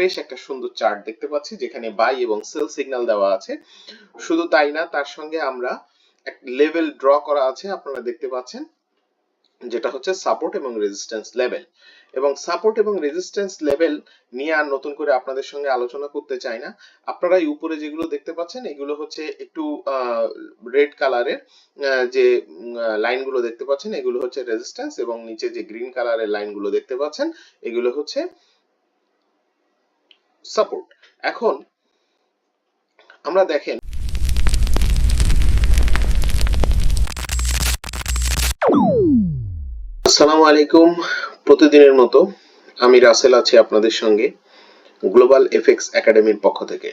বেশ একটা সুন্দর চার্ট দেখতে পাচ্ছি যেখানে বাই এবং সেল সিগন্যাল দেওয়া আছে। শুধু তাই না, তার সঙ্গে আমরা একটা লেভেল ড্র করা আছে, আপনারা দেখতে পাচ্ছেন, যেটা হচ্ছে সাপোর্ট এবং রেজিস্ট্যান্স লেভেল। এবং সাপোর্ট এবং রেজিস্ট্যান্স লেভেল নিয়ে আর নতুন করে আপনাদের সঙ্গে আলোচনা করতে চাই না। আপনারা এই উপরে যেগুলো দেখতে পাচ্ছেন এগুলো হচ্ছে একটু রেড কালারের যে লাইনগুলো দেখতে পাচ্ছেন এগুলো হচ্ছে রেজিস্ট্যান্স, এবং নিচে যে গ্রিন কালারের লাইনগুলো দেখতে পাচ্ছেন এগুলো হচ্ছে সাপোর্ট। এখন আমরা দেখেন আসসালামু আলাইকুম, প্রতিদিনের মতো আমি রাসেল আছি আপনাদের সঙ্গে গ্লোবাল এফএক্স একাডেমির পক্ষ থেকে।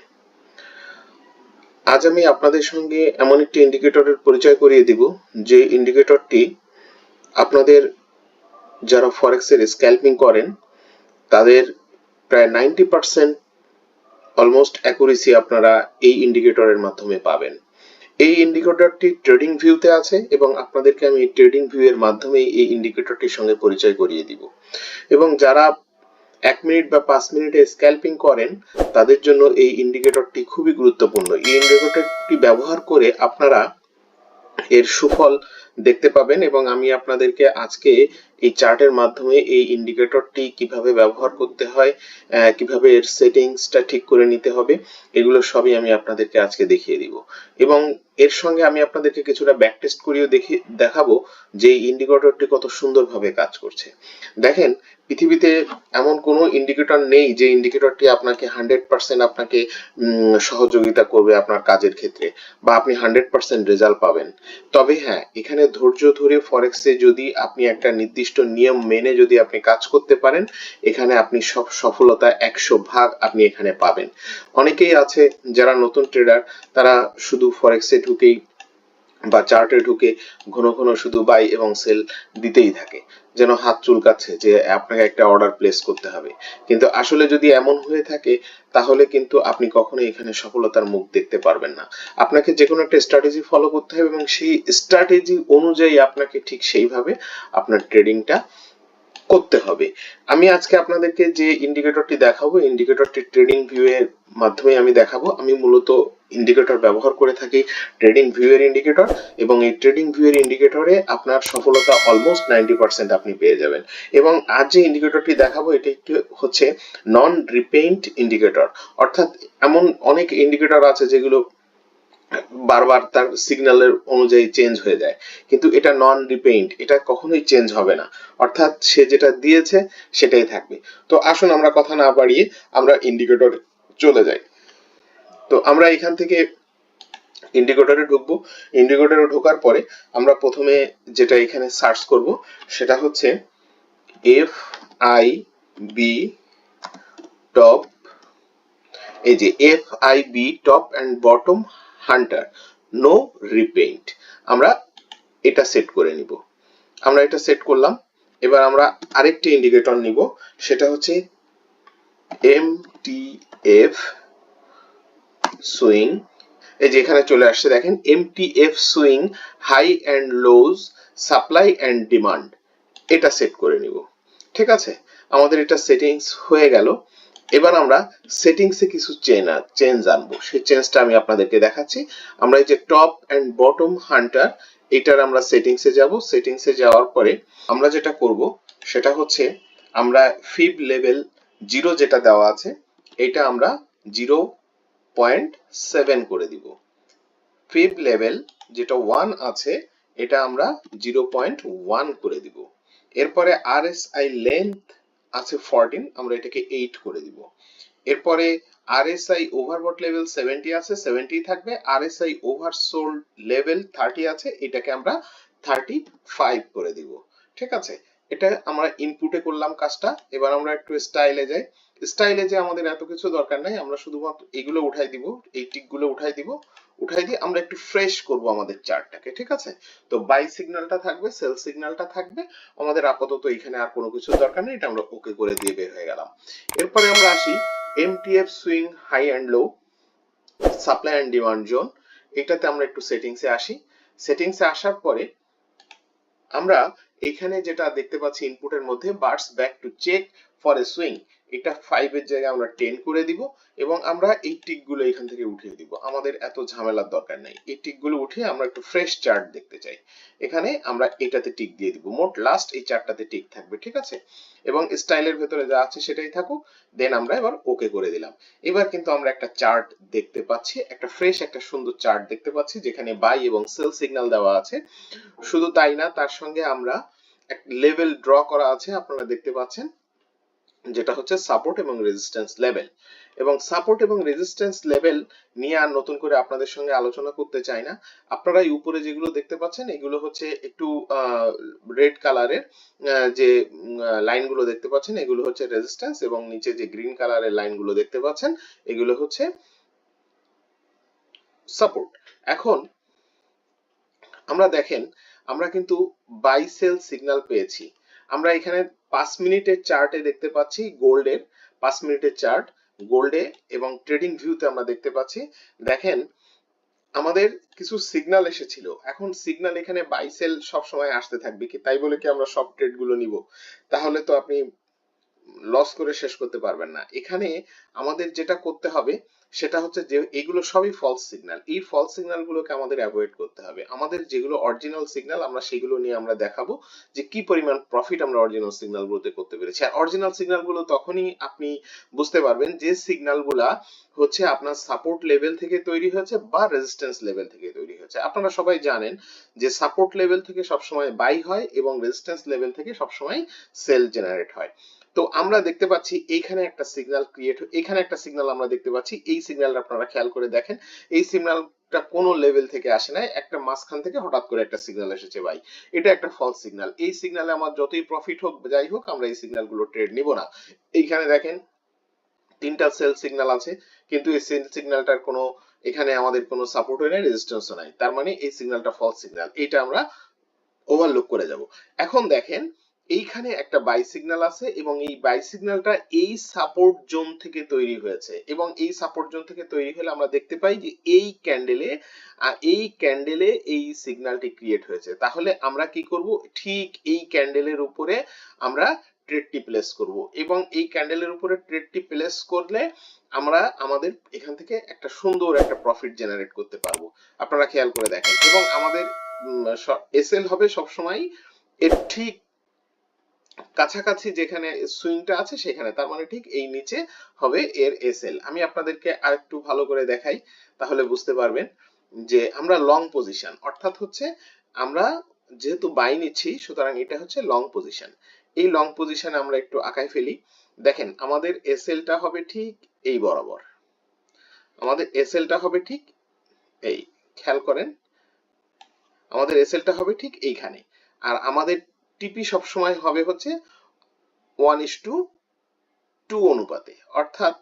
আজ আমি আপনাদের সঙ্গে এমন একটি ইন্ডিকেটরের পরিচয় করিয়ে দিব যে ইন্ডিকেটরটি আপনাদের যারা ফরেক্সের স্ক্যাল্পিং করেন তাদের প্রায় 90% অলমোস্ট অ্যাকুরেসি আপনারা এই ইন্ডিকেটরের মাধ্যমে পাবেন। এই ইন্ডিকেটরটি ট্রেডিং ভিউতে আছে এবং আপনাদেরকে আমি ট্রেডিং ভিউ এর মাধ্যমে এই ইন্ডিকেটরটির সঙ্গে পরিচয় করিয়ে দিব। এবং যারা 1 মিনিট বা 5 মিনিটে স্ক্যাল্পিং করেন তাদের জন্য এই ইন্ডিকেটরটি খুবই গুরুত্বপূর্ণ। এই ইন্ডিকেটরটি ব্যবহার করে আপনারা এর সুফল দেখতে পাবেন এবং আমি আপনাদেরকে আজকে এই চার্টের মাধ্যমে এই ইন্ডিকেটরটি কিভাবে ব্যবহার করতে হয়, কিভাবে এর সেটিংসটা ঠিক করে নিতে হবে, এগুলো সবই আমি আপনাদেরকে আজকে দেখিয়ে দিব। এবং এর সঙ্গে আমি আপনাদেরকে কিছুটা ব্যাক টেস্ট করিয়ে দেখাবো যে এই ইন্ডিকেটরটি কত সুন্দরভাবে কাজ করছে। দেখেন, পৃথিবীতে এমন কোনো ইন্ডিকেটর নেই যে ইন্ডিকেটরটি আপনাকে 100% আপনাকে সহযোগিতা করবে আপনার কাজের ক্ষেত্রে বা আপনি 100% রেজাল্ট পাবেন। তবে হ্যাঁ, এখানে ধৈর্য ধরে ফরেক্সে যদি আপনি একটা নির্দিষ্ট নিয়ম মেনে যদি আপনি কাজ করতে পারেন, এখানে আপনি সব সফলতা 100% আপনি এখানে পাবেন। অনেকেই আছে যারা নতুন ট্রেডার, তারা শুধু ফরেক্সে ঢুকেই বা চার্টে ঢুকে ঘন ঘন শুধু বাই এবং সেল দিতেই থাকে, যেন হাত চুলকাচ্ছে যে আপনাকে একটা অর্ডার প্লেস করতে হবে। কিন্তু আসলে যদি এমন হয়ে থাকে তাহলে কিন্তু আপনি কখনোই এখানে সফলতার মুখ দেখতে পারবেন না। আপনাকে যে কোনো একটা স্ট্র্যাটেজি ফলো করতে হবে এবং সেই স্ট্র্যাটেজি অনুযায়ী আপনাকে ঠিক সেইভাবে আপনার ট্রেডিংটা করতে হবে। আমি আজকে আপনাদেরকে যে ইন্ডিকেটরটি দেখাবো, ইন্ডিকেটরটি ট্রেডিং ভিউ এর মাধ্যমে আমি দেখাবো। আমি মূলত ইন্ডিকেটর ব্যবহার করে থাকি ট্রেডিং ভিউ এর ইন্ডিকেটর, এবং এই ট্রেডিং ভিউ এর ইন্ডিকেটরে আপনার সফলতা অলমোস্ট 90% আপনি পেয়ে যাবেন। এবং আজ যে ইন্ডিকেটরটি দেখাবো এটি একটি হচ্ছে নন রিপেইন্ট ইন্ডিকেটর। অর্থাৎ এমন অনেক ইন্ডিকেটর আছে যেগুলো বারবার তার সিগন্যালের অনুযায়ী চেঞ্জ হয়ে যায়, কিন্তু এটা নন রিপেইন্ট, এটা কখনোই চেঞ্জ হবে না। অর্থাৎ সে যেটা দিয়েছে সেটাই থাকবে। তো আসুন আমরা কথা না বাড়িয়ে আমরা ইন্ডিকেটর চলে যাই। তো আমরা এখান থেকে ইন্ডিকেটরে ঢুকবো। ইন্ডিকেটরে ঢোকার পরে আমরা প্রথমে যেটা এখানে সার্চ করব সেটা হচ্ছে এফ আই বি টপ, এই যে F I B top and bottom hunter no repaint, আমরা এটা সেট করে নিব। আমরা এটা সেট করলাম। এবার আমরা আরেকটি ইন্ডিকেটর নিব, সেটা হচ্ছে এমটিএফ সুইং। এই যে এখানে চলে আসছে, দেখেন MTF swing high and lows supply and demand, এটা সেট করে নিব। ঠিক আছে, আমাদের এটা সেটিংস হয়ে গেল। এবার আমরা সেটিংসে কিছু চেঞ্জ আনবো, সেই চেঞ্জটা আমি আপনাদেরকে দেখাচ্ছি। আমরা এই যে টপ অ্যান্ড বটম হান্টার, এটার আমরা সেটিংসে যাব। সেটিংসে যাওয়ার পরে আমরা যেটা করব সেটা হচ্ছে আমরা ফিব লেভেল 0 যেটা দেওয়া আছে এটা আমরা 0.7 করে দিব। ফিব লেভেল যেটা 1 আছে এটা আমরা 0.1 করে দিব। এরপরে আরএসআই লেন্থ আছে 14, আমরা এটাকে 8 করে দিব। এরপরে আরএসআই ওভারবট লেভেল 70 আছে, 70 থাকবে। আরএসআই ওভারসোল্ড লেভেল 30 আছে, এটাকে আমরা 35 করে দিব। ঠিক আছে, এটা আমরা ইনপুটে করলাম কাজটা। এবার আমরা একটু স্টাইলে যাই। স্টাইলে যে আমাদের এত কিছু দরকার নাই, আমরা শুধুমাত্র এগুলো উঠাই দিব, এই টিকগুলো উঠাই দিব। উঠাই দিয়ে আমরা একটু ফ্রেশ করব আমাদের চার্টটাকে। ঠিক আছে, তো বাই সিগন্যালটা থাকবে, সেল সিগন্যালটা থাকবে। আমাদের আপাতত এখানে আর কোনো কিছু দরকার নেই, এটা আমরা ওকে করে দিয়ে বের হয়ে গেলাম। এরপরে আমরা আসি MTF swing high and low supply and demand zone, এটাতে আমরা একটু সেটিংসে আসি। সেটিংসে আসার পরে আমরা এখানে যেটা দেখতে পাচ্ছি ইনপুটের মধ্যে bars back to check for a swing, এটা 5 এর জায়গায় আমরা 10 করে দিব এবং আমরা এই টিকগুলো এখান থেকে উঠিয়ে দিব। আমাদের এত ঝামেলার দরকার নেই। এই টিকগুলো উঠিয়ে আমরা একটু ফ্রেশ চার্ট দেখতে চাই। এখানে আমরা এটাতে টিক দিয়ে দিব। মোট লাস্ট এই চারটাতে টিক থাকবে, ঠিক আছে? এবং স্টাইলের ভেতরে যা আছে সেটাই থাকুক। দেন আমরা এবার ওকে করে দিলাম। এবার কিন্তু আমরা একটা চার্ট দেখতে পাচ্ছি, একটা ফ্রেশ একটা সুন্দর চার্ট দেখতে পাচ্ছি যেখানে বাই এবং সেল সিগন্যাল দেওয়া আছে। শুধু তাই না, তার সঙ্গে আমরা একটা লেভেল ড্র করা আছে, আপনারা দেখতে পাচ্ছেন, যেটা হচ্ছে সাপোর্ট এবং রেজিস্ট্যান্স লেভেল। এবং সাপোর্ট এবং রেজিস্ট্যান্স লেভেল নিয়ে আর নতুন করে আপনাদের সঙ্গে আলোচনা করতে চাই না। আপনারা এই উপরে যেগুলো দেখতে পাচ্ছেন এগুলো হচ্ছে একটু রেড কালারের যে লাইনগুলো দেখতে পাচ্ছেন এগুলো হচ্ছে রেজিস্ট্যান্স, এবং নিচে যে গ্রিন কালারের লাইনগুলো দেখতে পাচ্ছেন এগুলো হচ্ছে সাপোর্ট। এখন আমরা দেখেন আমরা কিন্তু বাই সেল সিগন্যাল পেয়েছি। আমরা এখানে 5 মিনিটের চার্টে দেখতে পাচ্ছি গোল্ডের 5 মিনিটের চার্ট গোল্ডে এবং ট্রেডিং ভিউতে আমরা দেখতে পাচ্ছি। দেখেন আমাদের কিছু সিগন্যাল এসেছিল। এখন সিগন্যাল এখানে বাই সেল সব সময় আসতে থাকবে কি তাই বলে কি আমরা সব ট্রেড গুলো নিব? তাহলে তো আপনি লস করে শেষ করতে পারবেন না। এখানে আমাদের যেটা করতে হবে সেটা হচ্ছে যে এগুলো সবই ফলস সিগন্যাল। এই ফলস সিগন্যাল গুলোকে আমাদের অ্যাভয়েড করতে হবে। আমাদের যেগুলো অরিজিনাল সিগন্যাল আমরা সেগুলো নিয়ে আমরা দেখাবো যে কি পরিমাণ প্রফিট আমরা অরিজিনাল সিগন্যাল গুলোতে করতে পেরেছি। আর অরিজিনাল সিগন্যাল গুলো তখনই আপনি বুঝতে পারবেন যে সিগন্যাল গুলা হচ্ছে আপনার সাপোর্ট লেভেল থেকে তৈরি হয়েছে বা রেজিস্ট্যান্স লেভেল থেকে তৈরি হয়েছে। আপনারা সবাই জানেন যে সাপোর্ট লেভেল থেকে সবসময় বাই হয় এবং রেজিস্ট্যান্স লেভেল থেকে সবসময় সেল জেনারেট হয়। তো আমরা দেখতে পাচ্ছি এইখানে একটা সিগন্যাল ক্রিয়েট, এখানে একটা সিগন্যাল আমরা দেখতে পাচ্ছি। এই সিগন্যালটা আপনারা খেয়াল করে দেখেন, এই সিগন্যালটা কোন লেভেল থেকে আসে নাই, একটা মাঝখান থেকে হঠাৎ করে একটা সিগন্যাল এসেছে ভাই। এটা একটা ফলস সিগন্যাল। এই সিগন্যালে আমার যতই প্রফিট হোক যাই হোক আমরা এই সিগন্যালগুলো ট্রেড নিব না। এইখানে দেখেন তিনটা সেল সিগন্যাল আছে, কিন্তু এই সেল সিগন্যালটার কোনো এখানে আমাদের কোনো সাপোর্টও নাই, রেজিস্ট্যান্সও নাই। তার মানে এই সিগন্যালটা ফলস সিগন্যাল। এটা আমরা ওভারলুক করে যাব। এখন দেখেন এইখানে একটা বাই সিগন্যাল আছে এবং এই বাই সিগন্যালটা এই সাপোর্ট জোন থেকে তৈরি হয়েছে এবং এই সাপোর্ট জোন থেকে তৈরি হলে আমরা দেখতে পাই যে এই ক্যান্ডেলে এই সিগন্যালটি ক্রিয়েট হয়েছে। তাহলে আমরা কি করব, ঠিক এই ক্যান্ডেলের উপরে আমরা ট্রেডটি প্লেস করব এবং এই ক্যান্ডেলের উপরে ট্রেডটি প্লেস করলে আমরা আমাদের এখান থেকে একটা সুন্দর একটা প্রফিট জেনারেট করতে পারবো। আপনারা খেয়াল করে দেখেন এবং আমাদের এসএল হবে সবসময় এর ঠিক কাছাকাছি যেখানে সুইংটা আছে সেখানে, তার মানে ঠিক এই নিচে হবে এর এসএল। আমি আপনাদেরকে আরেকটু ভালো করে দেখাই তাহলে বুঝতে পারবেন যে আমরা লং পজিশন, অর্থাৎ হচ্ছে আমরা যেহেতু বাই নিচ্ছি সুতরাং এটা হচ্ছে লং পজিশন। এই লং পজিশনে আমরা একটু আঁকায় ফেলি। দেখেন আমাদের এসএলটা হবে ঠিক এই বরাবর, আমাদের এসএলটা হবে ঠিক এই, খেয়াল করেন আমাদের এসএলটা হবে ঠিক এইখানে, আর আমাদের টিপি সবসময় হবে হচ্ছে 1:2 অনুপাতে। অর্থাৎ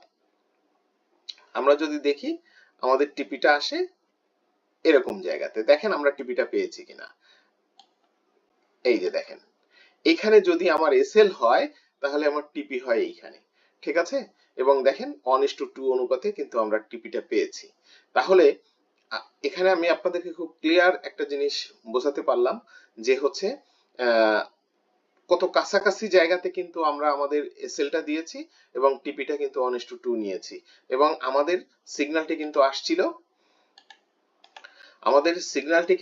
আমরা যদি দেখি আমাদের টিপিটা আসে এরকম জায়গাতে, দেখেন আমরা টিপিটা পেয়েছি কিনা। এই যে দেখেন এখানে যদি আমার এসএল হয় তাহলে আমার টিপি হয় এইখানে, ঠিক আছে? এবং দেখেন 1:2 অনুপাতে কিন্তু আমরা টিপিটা পেয়েছি। তাহলে এখানে আমি আপনাদেরকে খুব ক্লিয়ার একটা জিনিস বোঝাতে পারলাম যে হচ্ছে কত কাছাকাছি জায়গাতে কিন্তু আমরা আমাদের এসএলটা দিয়েছি এবং টিপিটা কিন্তু 1:2 নিয়েছি এবং আমাদের সিগন্যালটি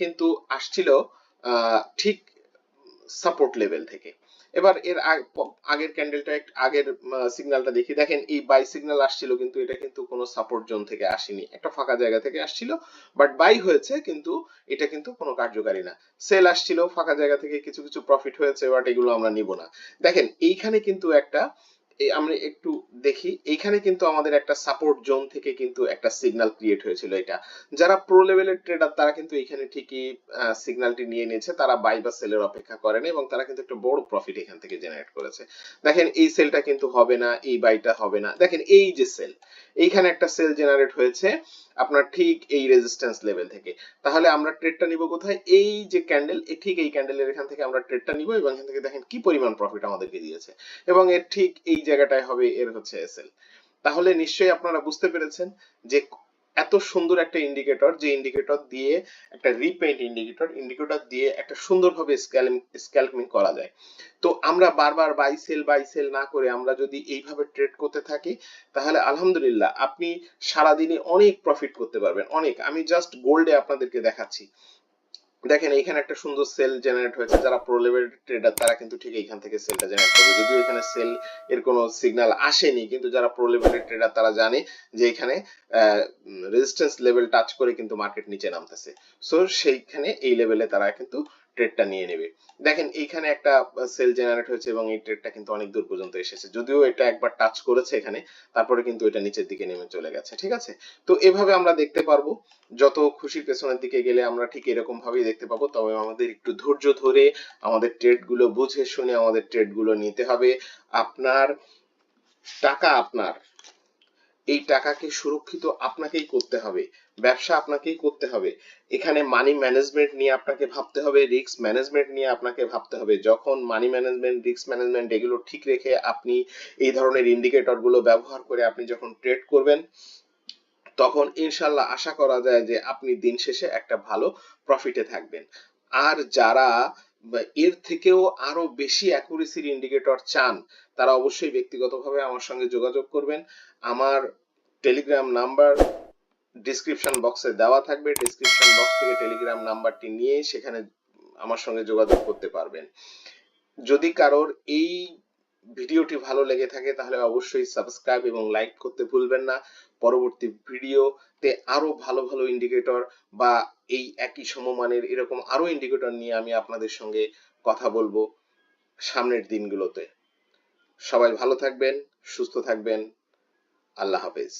কিন্তু আসছিল ঠিক সাপোর্ট লেভেল থেকে। এবার এর আগের ক্যান্ডেলটা আগের সিগন্যালটা দেখি। দেখেন এই বাই সিগন্যাল আসছিল কিন্তু এটা কিন্তু কোনো সাপোর্ট জোন থেকে আসেনি, একটা ফাঁকা জায়গা থেকে আসছিল, বাট বাই হয়েছে কিন্তু এটা কিন্তু কোনো কার্যকারী না। সেল আসছিল ফাঁকা জায়গা থেকে, কিছু কিছু প্রফিট হয়েছে, বাট এগুলো আমরা নিব না। দেখেন এইখানে কিন্তু একটা আমরা একটু দেখি, এইখানে কিন্তু আমাদের একটা সাপোর্ট জোন থেকে কিন্তু একটা সিগন্যাল ক্রিয়েট হয়েছিল। এটা যারা প্রো লেভেলের ট্রেডার তারা কিন্তু এখানে ঠিকই সিগন্যালটি নিয়ে নিয়েছে, তারা বাই বা সেলের অপেক্ষা করেনি এবং তারা কিন্তু একটা বড় প্রফিট এখান থেকে জেনারেট করেছে। দেখেন এই সেলটা কিন্তু হবে না, এই বাইটা হবে না। দেখেন এই যে সেল, এইখানে একটা সেল জেনারেট হয়েছে আপনার ঠিক এই রেজিস্ট্যান্স লেভেল থেকে। তাহলে আমরা ট্রেডটা নিব কোথায়? এই যে ক্যান্ডেল, ঠিক এই ক্যান্ডেলের এখান থেকে আমরা ট্রেডটা নিব এবং এখান থেকে দেখেন কি পরিমাণ প্রফিট আমাদেরকে দিয়েছে এবং এর ঠিক এই জায়গাটায় হবে এর হচ্ছে এসএল। তাহলে নিশ্চয়ই আপনারা বুঝতে পেরেছেন যে এত সুন্দর একটা ইন্ডিকেটর, যে ইন্ডিকেটর দিয়ে একটা রিপেন্ট ইন্ডিকেটর দিয়ে একটা সুন্দরভাবে স্ক্যালপিং করা যায়। তো আমরা বারবার বাই সেল না করে আমরা যদি এইভাবে ট্রেড করতে থাকি, তাহলে আলহামদুলিল্লাহ আপনি সারাদিনে অনেক প্রফিট করতে পারবেন, অনেক। আমি জাস্ট গোল্ডে আপনাদেরকে দেখাচ্ছি। দেখেন এইখানে একটা সুন্দর সেল জেনারেট হয়েছে। যারা প্রো লেভেল ট্রেডার তারা কিন্তু ঠিক এইখান থেকে সেলটা জেনারেট করবে, যদিও এখানে সেল এর কোনো সিগন্যাল আসেনি, কিন্তু যারা প্রো লেভেলের ট্রেডার তারা জানে যে এখানে রেজিস্ট্যান্স লেভেল টাচ করে কিন্তু মার্কেট নিচে নামতেছে। সো সেইখানে এই লেভেলে তারা কিন্তু ট্রেডটা নিয়ে নেবে। দেখেন এইখানে একটা সেল জেনারেট হয়েছে এবং এই ট্রেডটা কিন্তু অনেক দূর পর্যন্ত এসেছে, যদিও এটা একবার টাচ করেছে এখানে, তারপরে কিন্তু এটা নিচের দিকে নেমে চলে গেছে। ঠিক আছে, তো এভাবে আমরা দেখতে পারবো। যত খুশির পেছনের দিকে গেলে আমরা ঠিক এরকম ভাবেই দেখতে পাবো, তবে আমাদের একটু ধৈর্য ধরে আমাদের ট্রেড গুলো বুঝে শুনে আমাদের ট্রেড গুলো নিতে হবে। আপনার টাকা আপনার, এই টাকাকে সুরক্ষিত আপনাকেই করতে হবে, ব্যবসা আপনাকেই করতে হবে। এখানে মানি ম্যানেজমেন্ট নিয়ে আপনাকে ভাবতে হবে, রিস্ক ম্যানেজমেন্ট নিয়ে আপনাকে ভাবতে হবে। যখন মানি ম্যানেজমেন্ট, রিস্ক ম্যানেজমেন্ট এগুলো ঠিক রেখে আপনি এই ধরনের ইন্ডিকেটর গুলো ব্যবহার করে আপনি যখন ট্রেড করবেন, তখন ইনশাল্লাহ আশা করা যায় যে আপনি দিন শেষে একটা ভালো প্রফিটে থাকবেন। আর যারা এর থেকেও আরো বেশি অ্যাকুরেসির ইন্ডিকেটর চান, তারা অবশ্যই ব্যক্তিগতভাবে আমার সঙ্গে যোগাযোগ করবেন। আমার টেলিগ্রাম নাম্বার ডিসক্রিপশন বক্সে দেওয়া থাকবে, ডিসক্রিপশন বক্স থেকে টেলিগ্রাম নাম্বারটি নিয়ে সেখানে আমার সঙ্গে যোগাযোগ করতে পারবেন। যদি কারোর এই ভিডিওটি ভালো লেগে থাকে তাহলে অবশ্যই সাবস্ক্রাইব এবং লাইক করতে ভুলবেন না। পরবর্তী ভিডিওতে আরো ভালো ভালো ইন্ডিকেটর বা এই একই সমমানের এরকম আরো ইন্ডিকেটর নিয়ে আমি আপনাদের সঙ্গে কথা বলবো সামনের দিনগুলোতে। সবাই ভালো থাকবেন, সুস্থ থাকবেন। আল্লাহ হাফেজ।